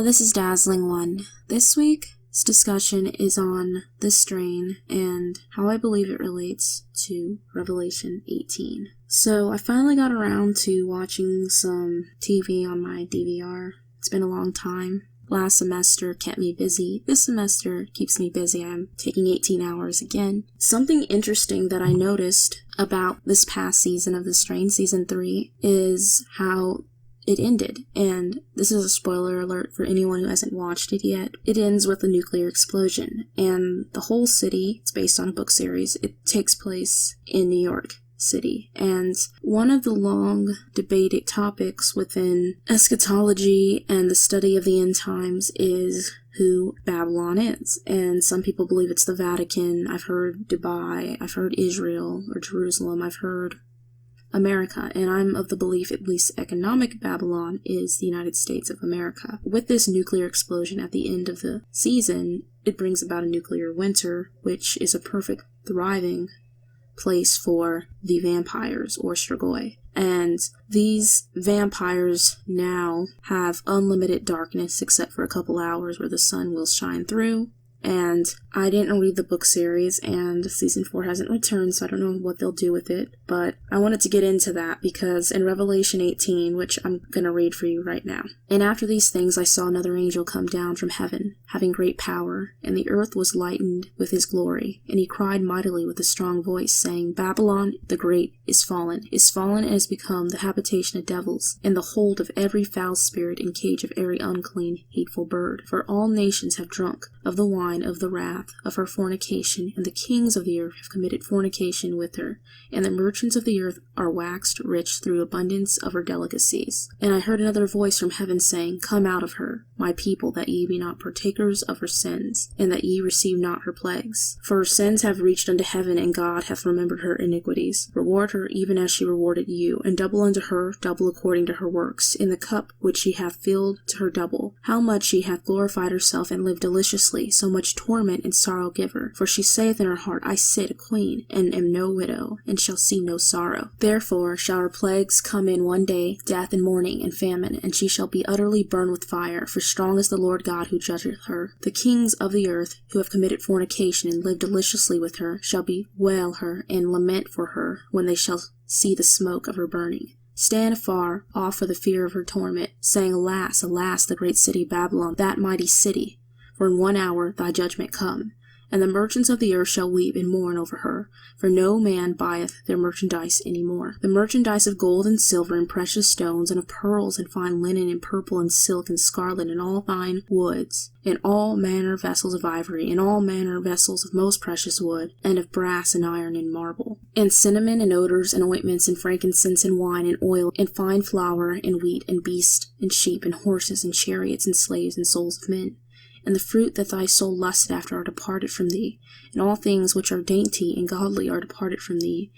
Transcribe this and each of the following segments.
this is Dazzling One. This week's discussion is on this strain and how I believe it relates to Revelation 18. So I finally got around to watching some TV on my DVR. It's been a long time. Last semester kept me busy. This semester keeps me busy. I'm taking 18 hours again. Something interesting that I noticed about this past season of the strain, season 3, is how it ended, and this is a spoiler alert for anyone who hasn't watched it yet. It ends with a nuclear explosion, and the whole city, it's based on a book series, it takes place in New York City. And one of the long debated topics within eschatology and the study of the end times is who Babylon is. And some people believe it's the Vatican. I've heard Dubai, I've heard Israel or Jerusalem, I've heard America, and I'm of the belief at least economic Babylon is the United States of America. With this nuclear explosion at the end of the season, it brings about a nuclear winter, which is a perfect thriving place for the vampires, or Strigoi. And these vampires now have unlimited darkness except for a couple hours where the sun will shine through. And I didn't read the book series, and season 4 hasn't returned, so I don't know what they'll do with it. But I wanted to get into that because in Revelation 18, which I'm going to read for you right now. And after these things I saw another angel come down from heaven, having great power, and the earth was lightened with his glory. And he cried mightily with a strong voice, saying, Babylon the great is fallen, and has become the habitation of devils, and the hold of every foul spirit, and cage of every unclean, hateful bird. For all nations have drunk of the wine of the wrath of her fornication, and the kings of the earth have committed fornication with her, and the merchants of the earth are waxed rich through abundance of her delicacies. And I heard another voice from heaven saying, Come out of her, my people, that ye be not partakers of her sins, and that ye receive not her plagues. For her sins have reached unto heaven, and God hath remembered her iniquities. Reward her even as she rewarded you, and double unto her, double according to her works, in the cup which she hath filled to her double. How much she hath glorified herself and lived deliciously, so much torment and sorrow give her. For she saith in her heart, I sit a queen, and am no widow, and shall see no sorrow. Therefore shall her plagues come in one day, death and mourning and famine, and she shall be utterly burned with fire, for strong is the Lord God who judgeth her. The kings of the earth, who have committed fornication and lived deliciously with her, shall bewail her and lament for her when they shall see the smoke of her burning. Stand afar off for the fear of her torment, saying, Alas, alas, the great city Babylon, that mighty city! For in 1 hour thy judgment come. And the merchants of the earth shall weep and mourn over her, for no man buyeth their merchandise any more. The merchandise of gold and silver and precious stones, and of pearls and fine linen and purple and silk and scarlet and all fine woods, and all manner vessels of ivory, and all manner vessels of most precious wood, and of brass and iron and marble, and cinnamon and odors and ointments and frankincense and wine and oil and fine flour and wheat and beasts and sheep and horses and chariots and slaves and souls of men. And the fruit that thy soul lusted after are departed from thee, and all things which are dainty and godly are departed from thee,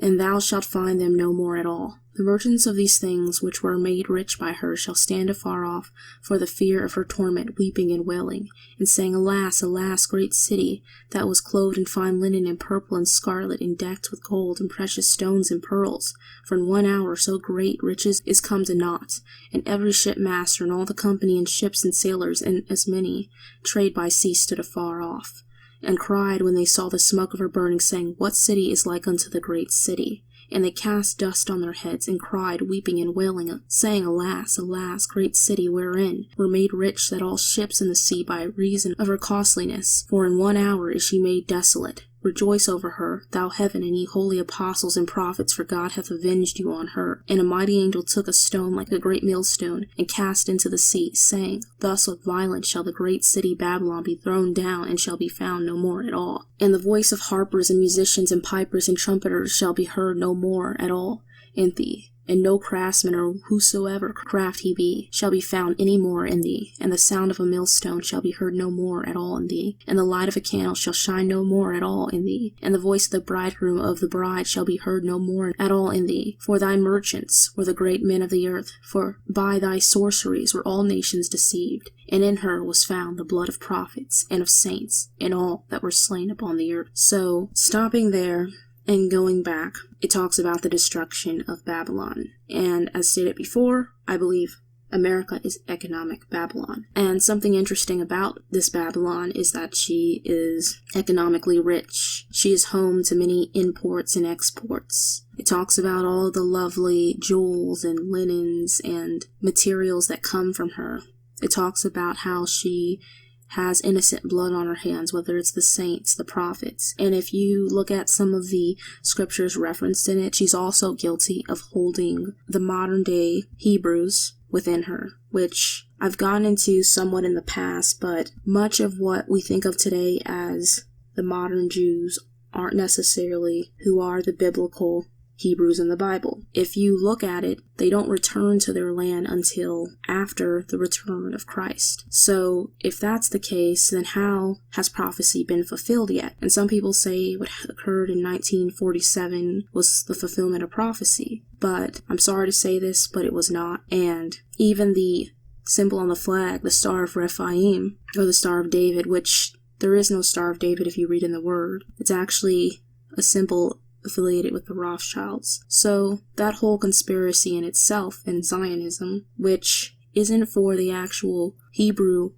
and thou shalt find them no more at all. The merchants of these things which were made rich by her shall stand afar off for the fear of her torment, weeping and wailing, and saying, Alas, alas, great city, that was clothed in fine linen and purple and scarlet, and decked with gold and precious stones and pearls. For in 1 hour so great riches is come to naught, and every shipmaster and all the company and ships and sailors and as many trade by sea stood afar off, and cried when they saw the smoke of her burning, saying, What city is like unto the great city? And they cast dust on their heads, and cried, weeping and wailing, saying, Alas, alas, great city, wherein were made rich that all ships in the sea by reason of her costliness. For in 1 hour is she made desolate. Rejoice over her, thou heaven, and ye holy apostles and prophets, for God hath avenged you on her. And a mighty angel took a stone like a great millstone, and cast into the sea, saying, Thus with violence shall the great city Babylon be thrown down, and shall be found no more at all. And the voice of harpers and musicians and pipers and trumpeters shall be heard no more at all in thee. And no craftsman, or whosoever craft he be, shall be found any more in thee. And the sound of a millstone shall be heard no more at all in thee. And the light of a candle shall shine no more at all in thee. And the voice of the bridegroom of the bride shall be heard no more at all in thee. For thy merchants were the great men of the earth, for by thy sorceries were all nations deceived. And in her was found the blood of prophets, and of saints, and all that were slain upon the earth. So, stopping there, and going back, it talks about the destruction of Babylon. And as stated before, I believe America is economic Babylon. And something interesting about this Babylon is that she is economically rich. She is home to many imports and exports. It talks about all the lovely jewels and linens and materials that come from her. It talks about how she has innocent blood on her hands, whether it's the saints, the prophets. And if you look at some of the scriptures referenced in it, she's also guilty of holding the modern day Hebrews within her, which I've gone into somewhat in the past, but much of what we think of today as the modern Jews aren't necessarily who are the biblical Hebrews in the Bible. If you look at it, they don't return to their land until after the return of Christ. So if that's the case, then how has prophecy been fulfilled yet? And some people say what occurred in 1947 was the fulfillment of prophecy. But I'm sorry to say this, but it was not. And even the symbol on the flag, the Star of Rephaim, or the Star of David, which there is no Star of David if you read in the Word. It's actually a symbol affiliated with the Rothschilds. So that whole conspiracy in itself in Zionism, which isn't for the actual Hebrew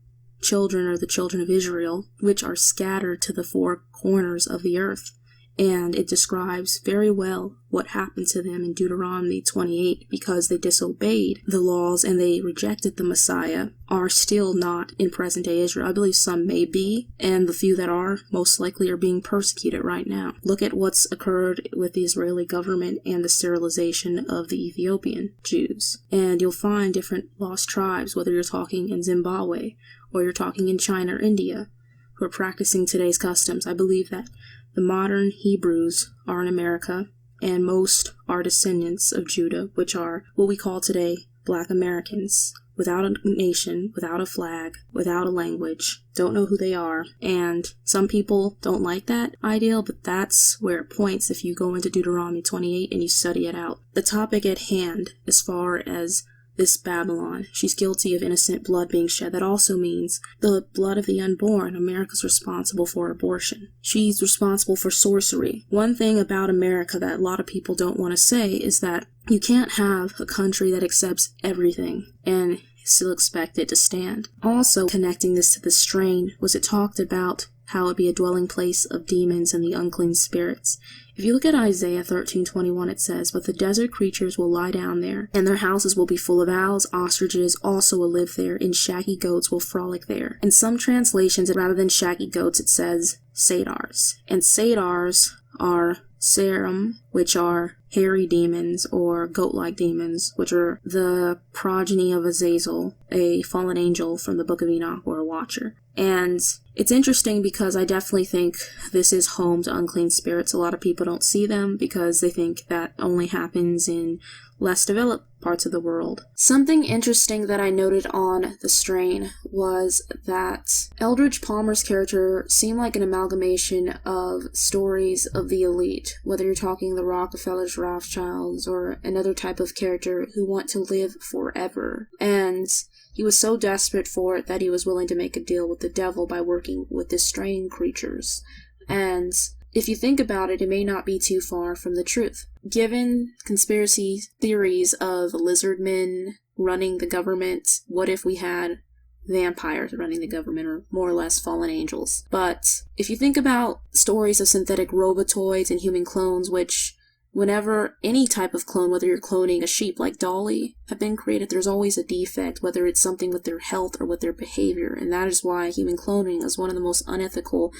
children or the children of Israel, which are scattered to the four corners of the earth. And it describes very well what happened to them in Deuteronomy 28 because they disobeyed the laws and they rejected the Messiah, are still not in present-day Israel. I believe some may be, and the few that are most likely are being persecuted right now. Look at what's occurred with the Israeli government and the sterilization of the Ethiopian Jews. And you'll find different lost tribes, whether you're talking in Zimbabwe or you're talking in China or India, who are practicing today's customs. I believe that the modern Hebrews are in America, and most are descendants of Judah, which are what we call today Black Americans, without a nation, without a flag, without a language, don't know who they are. And some people don't like that ideal, but that's where it points if you go into Deuteronomy 28 and you study it out. The topic at hand, as far as this Babylon, she's guilty of innocent blood being shed. That also means the blood of the unborn. America's responsible for abortion. She's responsible for sorcery. One thing about America that a lot of people don't want to say is that you can't have a country that accepts everything and still expect it to stand. Also, connecting this to the strain, was it talked about how it be a dwelling place of demons and the unclean spirits. If you look at Isaiah 13:21, it says, "But the desert creatures will lie down there, and their houses will be full of owls, ostriches also will live there, and shaggy goats will frolic there." In some translations, rather than shaggy goats, it says satyrs. And satyrs are serum, which are hairy demons, or goat-like demons, which are the progeny of Azazel, a fallen angel from the Book of Enoch, or a watcher. And it's interesting because I definitely think this is home to unclean spirits. A lot of people don't see them because they think that only happens in less developed parts of the world. Something interesting that I noted on the strain was that Eldridge Palmer's character seemed like an amalgamation of stories of the elite, whether you're talking the Rockefellers, Rothschilds, or another type of character who want to live forever. And he was so desperate for it that he was willing to make a deal with the devil by working with the strain creatures. And if you think about it, it may not be too far from the truth. Given conspiracy theories of lizard men running the government, what if we had vampires running the government, or more or less fallen angels? But if you think about stories of synthetic robotoids and human clones, which whenever any type of clone, whether you're cloning a sheep like Dolly, have been created, there's always a defect, whether it's something with their health or with their behavior. And that is why human cloning is one of the most unethical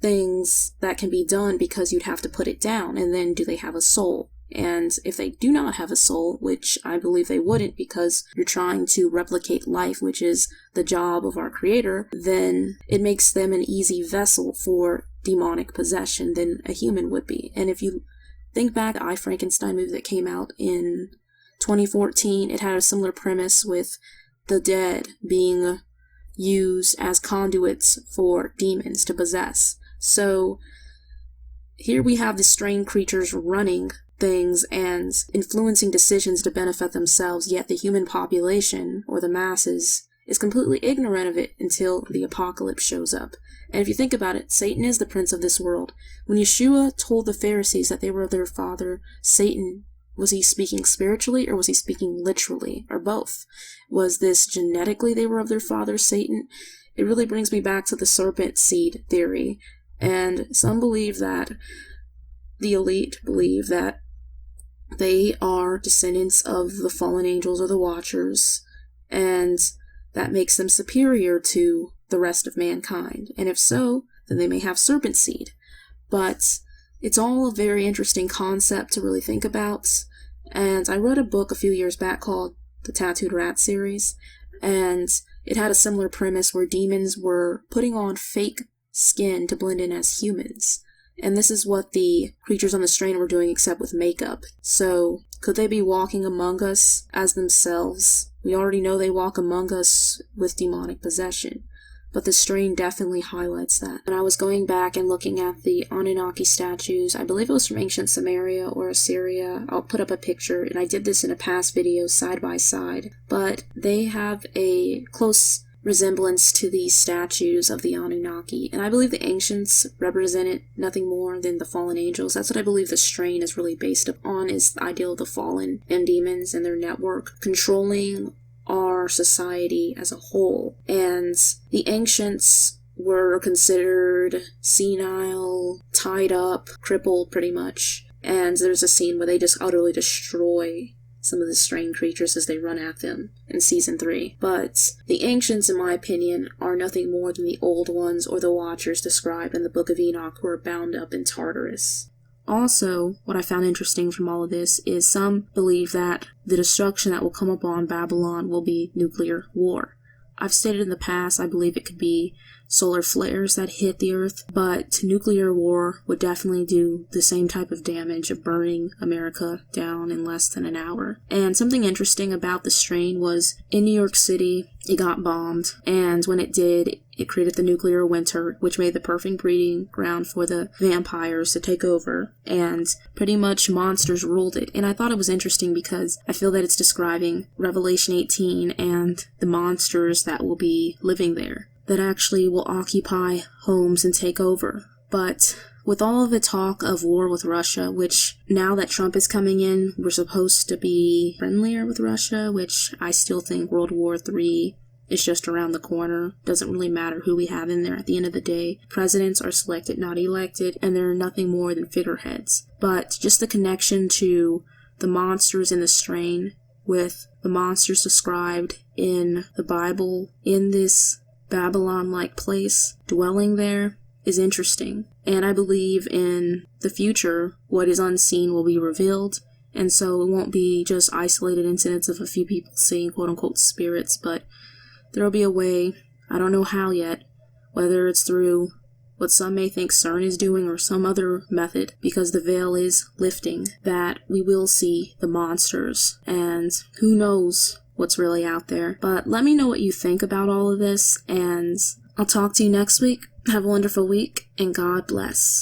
things that can be done, because you'd have to put it down. And then, do they have a soul? And if they do not have a soul, which I believe they wouldn't, because you're trying to replicate life, which is the job of our creator, then it makes them an easy vessel for demonic possession than a human would be. And if you think back, the I, Frankenstein movie that came out in 2014, it had a similar premise with the dead being used as conduits for demons to possess. So here we have the strange creatures running things and influencing decisions to benefit themselves, yet the human population, or the masses, is completely ignorant of it until the apocalypse shows up. And if you think about it, Satan is the prince of this world. When Yeshua told the Pharisees that they were their father, Satan, Was he speaking spiritually, or was he speaking literally, or both? Was this genetically they were of their father, Satan? It really brings me back to the serpent seed theory. And some believe that, the elite believe that they are descendants of the fallen angels or the Watchers, and that makes them superior to the rest of mankind. And if so, then they may have serpent seed. But it's all a very interesting concept to really think about. And I read a book a few years back called the Tattooed Rat series, and it had a similar premise where demons were putting on fake skin to blend in as humans. And this is what the creatures on the strain were doing, except with makeup. So, could they be walking among us as themselves? We already know they walk among us with demonic possession, but the strain definitely highlights that. And I was going back and looking at the Anunnaki statues. I believe it was from ancient Samaria or Assyria. I'll put up a picture, and I did this in a past video side by side. But they have a close resemblance to these statues of the Anunnaki, and I believe the ancients represented nothing more than the fallen angels. That's what I believe the strain is really based upon, is the ideal of the fallen and demons and their network controlling our society as a whole. And the ancients were considered senile, tied up, crippled pretty much, and there's a scene where they just utterly destroy some of the strain creatures as they run at them in season 3. But the ancients, in my opinion, are nothing more than the old ones or the Watchers described in the Book of Enoch, who are bound up in Tartarus. Also, what I found interesting from all of this is some believe that the destruction that will come upon Babylon will be nuclear war. I've stated in the past I believe it could be solar flares that hit the Earth, but nuclear war would definitely do the same type of damage of burning America down in less than an hour. And something interesting about the strain was, in New York City, it got bombed, and when it did, it created the nuclear winter, which made the perfect breeding ground for the vampires to take over, and pretty much monsters ruled it. And I thought it was interesting because I feel that it's describing Revelation 18 and the monsters that will be living there, that actually will occupy homes and take over. But with all of the talk of war with Russia, which now that Trump is coming in, we're supposed to be friendlier with Russia, which I still think World War III is just around the corner. Doesn't really matter who we have in there at the end of the day. Presidents are selected, not elected, and they're nothing more than figureheads. But just the connection to the monsters in the strain with the monsters described in the Bible in this Babylon-like place, dwelling there, is interesting. And I believe in the future, what is unseen will be revealed, and so it won't be just isolated incidents of a few people seeing quote-unquote spirits, but there will be a way, I don't know how yet, whether it's through what some may think CERN is doing or some other method, because the veil is lifting, that we will see the monsters, and who knows what's really out there. But let me know what you think about all of this, and I'll talk to you next week. Have a wonderful week, and God bless.